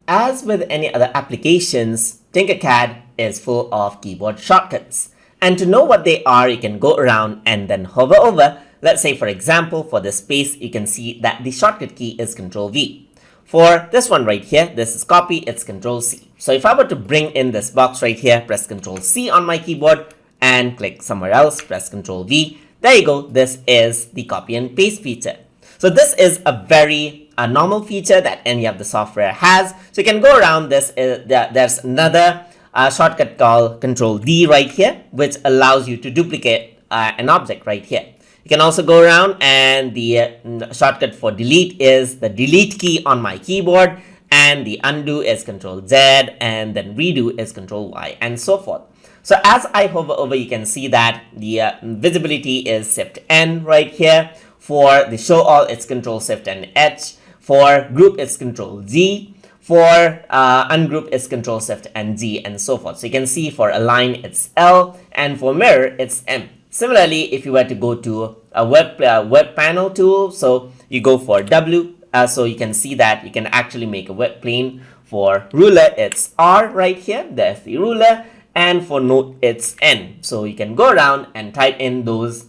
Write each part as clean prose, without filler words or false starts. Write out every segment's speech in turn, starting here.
As with any other applications, Tinkercad is full of keyboard shortcuts. And to know what they are, you can go around and then hover over. Let's say, for example, for this space, you can see that the shortcut key is Ctrl V. For this one right here, this is copy, it's Ctrl C. So if I were to bring in this box right here, press Ctrl C on my keyboard and click somewhere else, press Ctrl V. There you go, this is the copy and paste feature. So this is a very normal feature that any of the software has. So you can go around this. There's another shortcut called Ctrl D right here, which allows you to duplicate an object right here. You can also go around, and the shortcut for delete is the delete key on my keyboard, and the undo is Ctrl Z, and then redo is Ctrl Y, and so forth. So as I hover over, you can see that the visibility is Shift N right here. For the show all, it's Ctrl Shift and H. For group, it's Ctrl Z. For ungroup, it's Ctrl Shift and Z, and so forth. So you can see for align, it's L, and for mirror, it's M. Similarly, if you were to go to a web panel tool, so you go for W, so you can see that you can actually make a web plane. For ruler, it's R right here. There's the ruler, and for note, it's N. So you can go around and type in those.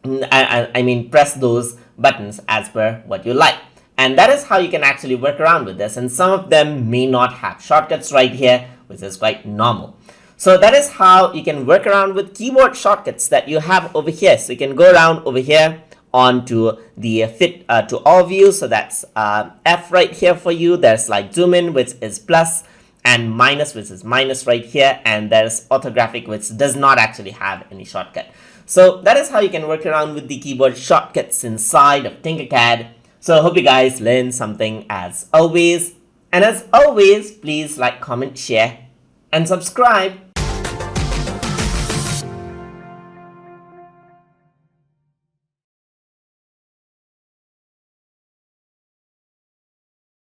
Press those buttons as per what you like. And that is how you can actually work around with this. And some of them may not have shortcuts right here, which is quite normal. So that is how you can work around with keyboard shortcuts that you have over here. So you can go around over here onto the fit to all view. So that's F right here for you. There's like zoom in, which is plus, and minus, which is minus right here. And there's orthographic, which does not actually have any shortcut. So that is how you can work around with the keyboard shortcuts inside of Tinkercad. So I hope you guys learned something as always. And as always, please like, comment, share, and subscribe.